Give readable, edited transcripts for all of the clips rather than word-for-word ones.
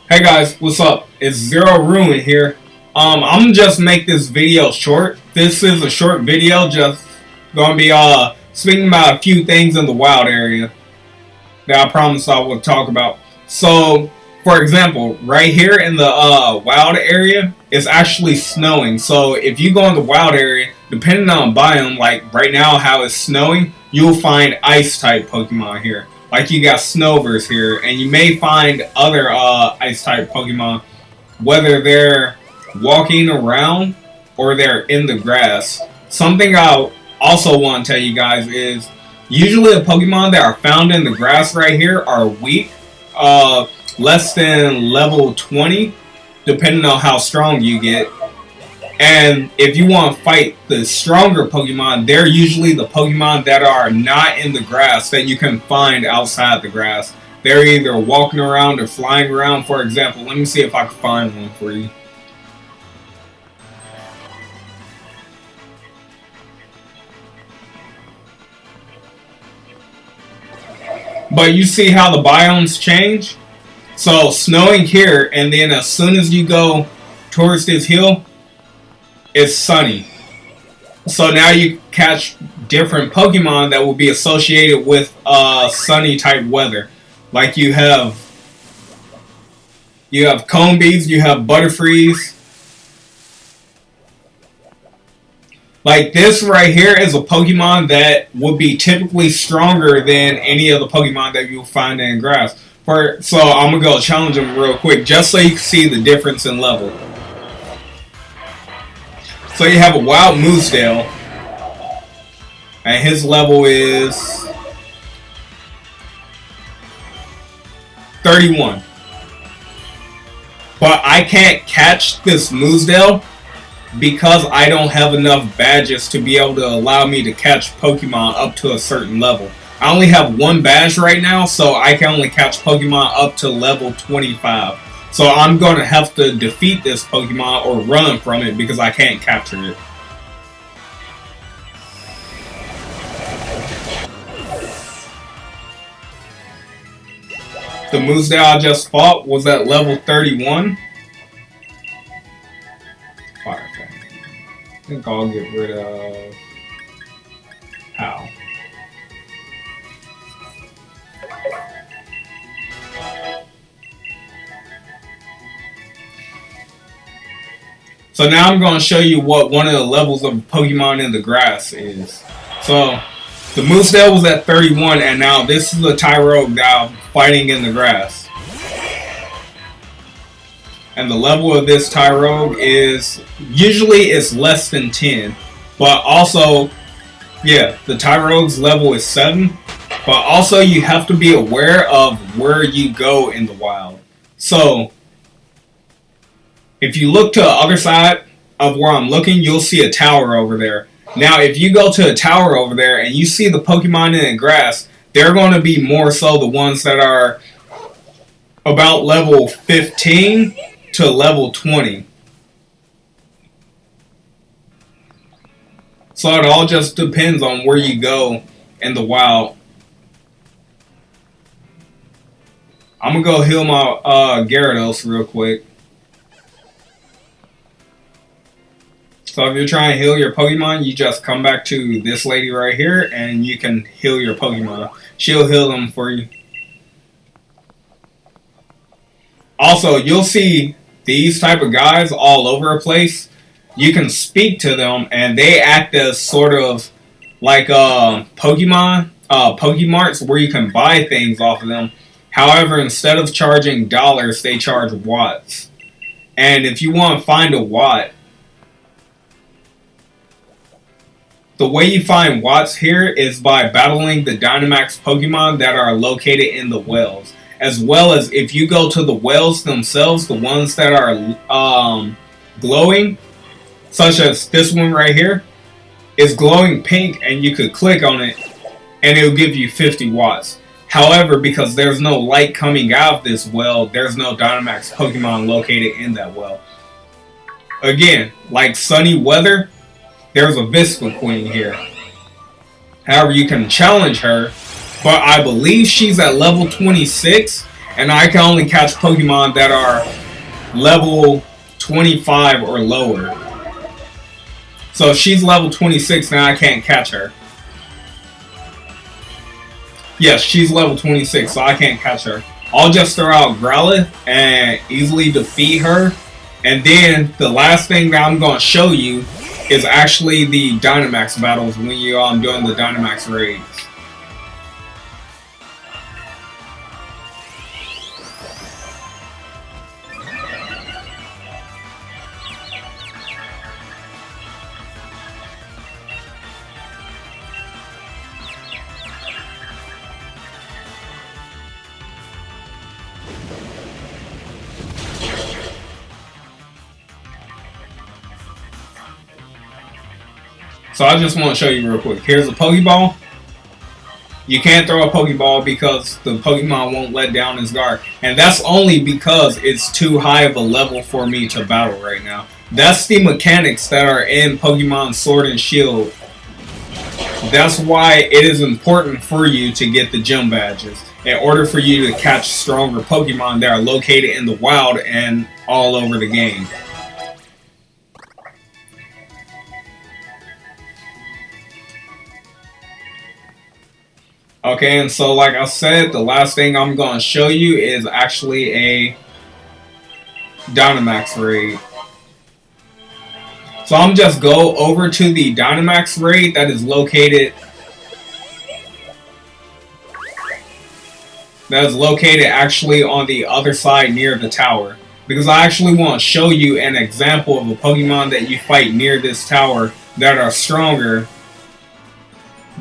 Hey guys, what's up? It's Zero Ruin here. I'm just make this video short. This is a short video, just gonna be speaking about a few things in the wild area that I promised I would talk about. So, for example, right here in the wild area, it's actually snowing. So if you go in the wild area, depending on biome, like right now how it's snowing, you'll find ice type Pokemon here. Like you got Snovers here, and you may find other ice type Pokemon, whether they're walking around or they're in the grass. Something I also want to tell you guys is usually the Pokemon that are found in the grass right here are weak, less than level 20, depending on how strong you get. And if you want to fight the stronger Pokemon, they're usually the Pokemon that are not in the grass that you can find outside the grass. They're either walking around or flying around. For example, let me see if I can find one for you. But you see how the biomes change? So snowing here, and then as soon as you go towards this hill, it's sunny. So now you catch different Pokemon that will be associated with sunny type weather. Like you have Combees, you have Butterfrees. Like this right here is a Pokemon that would be typically stronger than any of the Pokemon that you'll find in grass. So I'm gonna go challenge him real quick just so you can see the difference in level. So you have a wild Moosdale, and his level is 31. But I can't catch this Moosdale because I don't have enough badges to be able to allow me to catch Pokemon up to a certain level. I only have one badge right now, so I can only catch Pokemon up to level 25. So I'm going to have to defeat this Pokemon or run from it because I can't capture it. The Moosdale I just fought was at level 31. Fire Fang. I think I'll get rid of How. So now I'm going to show you what one of the levels of Pokemon in the grass is. So the Moosdale was at 31, and now this is the Tyrogue that I'm fighting in the grass. And the level of this Tyrogue is usually it's less than 10, but also, yeah, the Tyrogue's level is 7. But also you have to be aware of where you go in the wild. So if you look to the other side of where I'm looking, you'll see a tower over there. Now, if you go to a tower over there and you see the Pokemon in the grass, they're going to be more so the ones that are about level 15 to level 20. So it all just depends on where you go in the wild. I'm going to go heal my Gyarados real quick. So if you're trying to heal your Pokemon, you just come back to this lady right here and you can heal your Pokemon. She'll heal them for you. Also, you'll see these type of guys all over the place. You can speak to them and they act as sort of like Pokemon, Pokemarts where you can buy things off of them. However, instead of charging dollars, they charge watts. And if you want to find a watt, the way you find watts here is by battling the Dynamax Pokemon that are located in the wells. As well as if you go to the wells themselves, the ones that are glowing, such as this one right here, is glowing pink and you could click on it and it will give you 50 watts. However, because there's no light coming out of this well, there's no Dynamax Pokemon located in that well. Again, like sunny weather, there's a Visqueen here. However, you can challenge her, but I believe she's at level 26, And I can only catch Pokemon that are level 25 or lower. So if she's level 26, now I can't catch her. Yes, she's level 26, so I can't catch her. I'll just throw out Growlithe and easily defeat her. And then the last thing that I'm going to show you is actually the Dynamax battles when you're doing the Dynamax raids. So I just want to show you real quick. Here's a Pokeball. You can't throw a Pokeball because the Pokemon won't let down his guard. And that's only because it's too high of a level for me to battle right now. That's the mechanics that are in Pokemon Sword and Shield. That's why it is important for you to get the gym badges. In order for you to catch stronger Pokemon that are located in the wild and all over the game. Okay, and so like I said, the last thing I'm going to show you is actually a Dynamax raid. So I'm just go over to the Dynamax raid that is located actually on the other side near the tower. Because I actually want to show you an example of a Pokemon that you fight near this tower that are stronger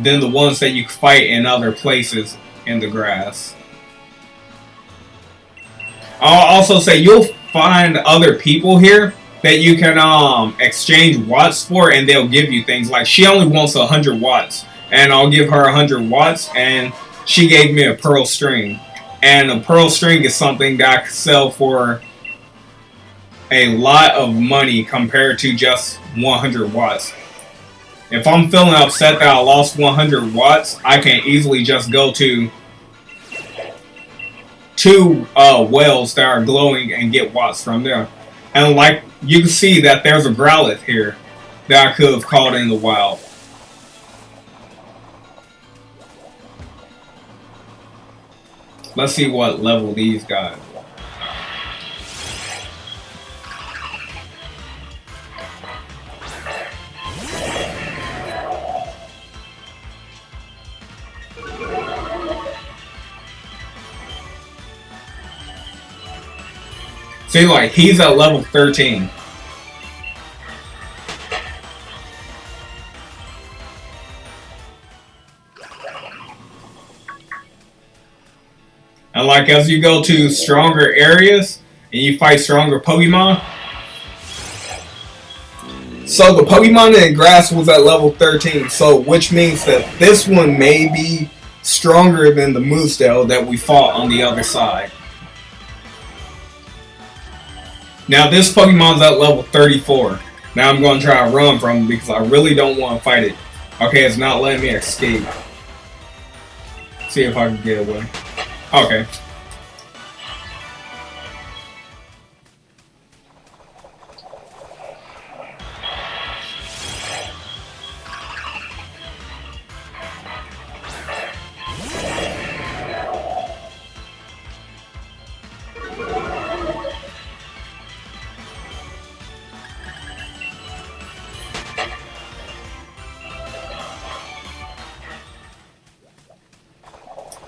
than the ones that you fight in other places in the grass. I'll also say you'll find other people here that you can exchange watts for, and they'll give you things. Like, she only wants 100 watts, and I'll give her 100 watts, and she gave me a pearl string. And a pearl string is something that I could sell for a lot of money compared to just 100 watts. If I'm feeling upset that I lost 100 watts, I can easily just go to two wells that are glowing and get watts from there. And like you can see that there's a Growlithe here that I could have caught in the wild. Let's see what level these got. See, like, he's at level 13. And like, as you go to stronger areas and you fight stronger Pokemon. So the Pokemon in grass was at level 13, so which means that this one may be stronger than the Moosdale that we fought on the other side. Now this Pokemon's at level 34. Now I'm going to try to run from him because I really don't want to fight it. Okay, it's not letting me escape. See if I can get away. Okay.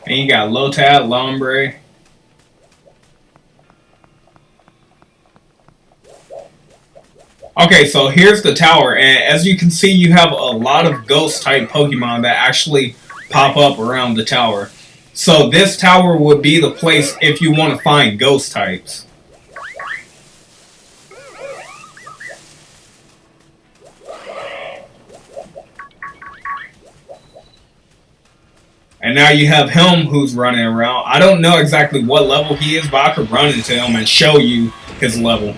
And you got Lotad, Lombre. Okay, so here's the tower, and as you can see, you have a lot of ghost-type Pokemon that actually pop up around the tower. So this tower would be the place if you want to find ghost types. And now you have him who's running around. I don't know exactly what level he is, but I could run into him and show you his level.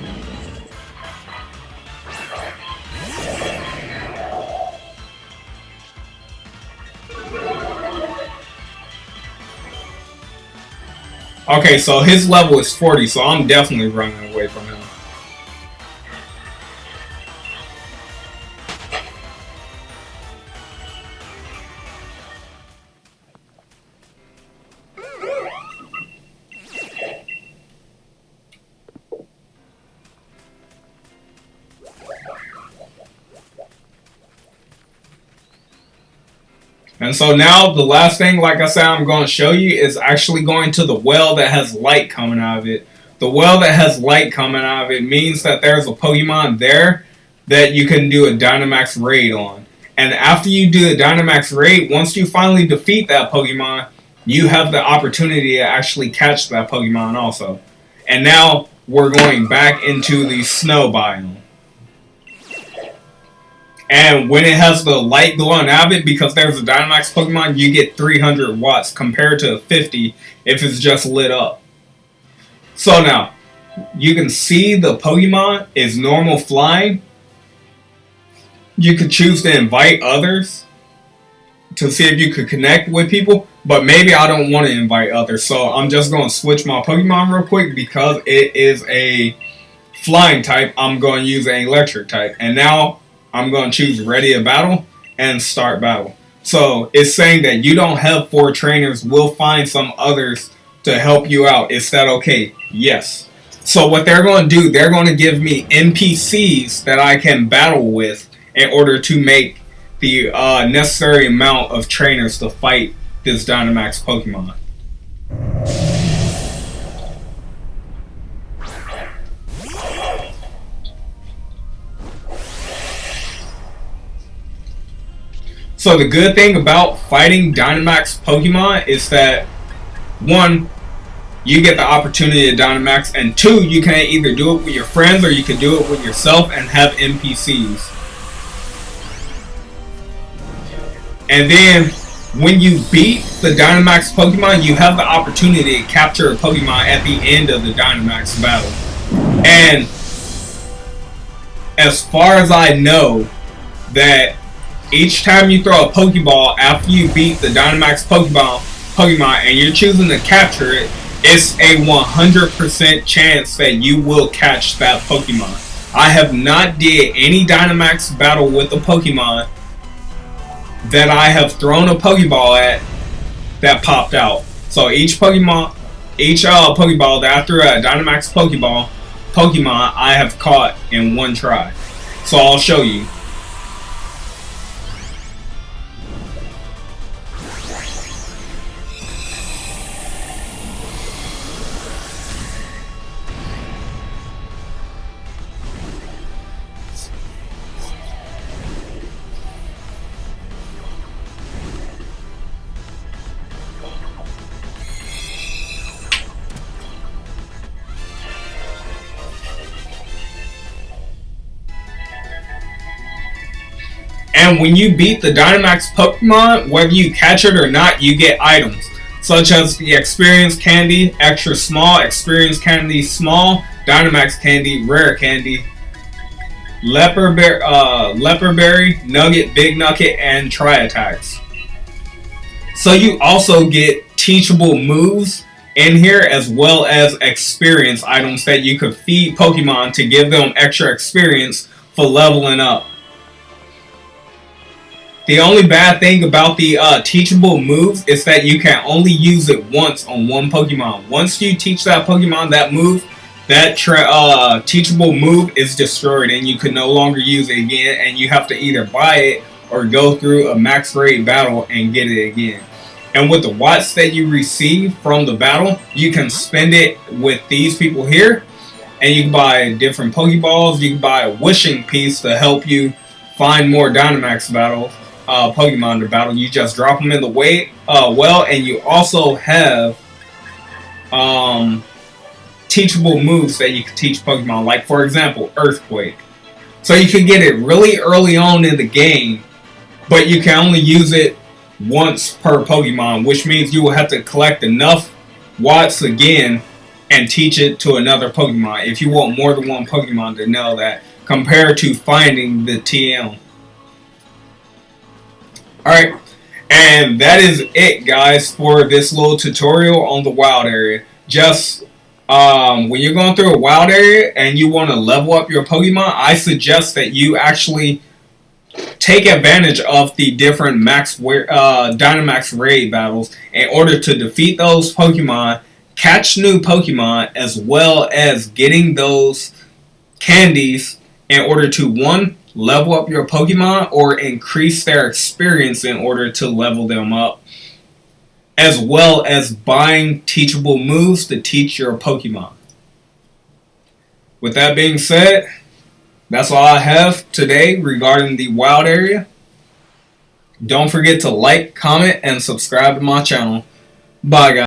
Okay, so his level is 40, so I'm definitely running away from him. And so now the last thing, like I said, I'm going to show you is actually going to the well that has light coming out of it. The well that has light coming out of it means that there's a Pokemon there that you can do a Dynamax raid on. And after you do the Dynamax raid, once you finally defeat that Pokemon, you have the opportunity to actually catch that Pokemon also. And now we're going back into the snow biome. And when it has the light glowing out of it, because there's a Dynamax Pokemon, you get 300 watts compared to 50 if it's just lit up. So now, you can see the Pokemon is normal flying. You could choose to invite others to see if you could connect with people, but maybe I don't want to invite others, so I'm just going to switch my Pokemon real quick because it is a flying type. I'm going to use an electric type, and now I'm going to choose Ready to Battle and Start Battle. So it's saying that you don't have 4 trainers. We'll find some others to help you out. Is that okay? Yes. So what they're going to do, they're going to give me NPCs that I can battle with in order to make the necessary amount of trainers to fight this Dynamax Pokemon. So the good thing about fighting Dynamax Pokemon is that 1, you get the opportunity to Dynamax, and 2, you can either do it with your friends or you can do it with yourself and have NPCs. And then when you beat the Dynamax Pokemon, you have the opportunity to capture a Pokemon at the end of the Dynamax battle. And as far as I know, that each time you throw a Pokeball after you beat the Dynamax Pokemon and you're choosing to capture it, it's a 100% chance that you will catch that Pokemon. I have not did any Dynamax battle with a Pokemon that I have thrown a Pokeball at that popped out. So each Pokeball that I threw at a Dynamax Pokemon I have caught in one try. So I'll show you. And when you beat the Dynamax Pokemon, whether you catch it or not, you get items. Such as the Experience Candy, Extra Small, Experience Candy Small, Dynamax Candy, Rare Candy, Leopard Berry, Nugget, Big Nugget, and Tri-Attacks. So you also get teachable moves in here, as well as experience items that you could feed Pokemon to give them extra experience for leveling up. The only bad thing about the teachable moves is that you can only use it once on one Pokemon. Once you teach that Pokemon that move, that teachable move is destroyed and you can no longer use it again, and you have to either buy it or go through a max raid battle and get it again. And with the watts that you receive from the battle, you can spend it with these people here, and you can buy different Pokeballs. You can buy a wishing piece to help you find more Dynamax Pokemon to battle. You just drop them in the well, and you also have teachable moves that you can teach Pokemon, like for example Earthquake. So you can get it really early on in the game, but you can only use it once per Pokemon, which means you will have to collect enough watts again and teach it to another Pokemon if you want more than one Pokemon to know that, compared to finding the TM. Alright, and that is it, guys, for this little tutorial on the wild area. just when you're going through a wild area and you want to level up your Pokemon, I suggest that you actually take advantage of the different Dynamax raid battles in order to defeat those Pokemon, catch new Pokemon, as well as getting those candies in order to, one, level up your Pokemon or increase their experience in order to level them up, as well as buying teachable moves to teach your Pokemon. With that being said, that's all I have today regarding the wild area. Don't forget to like, comment, and subscribe to my channel. Bye, guys.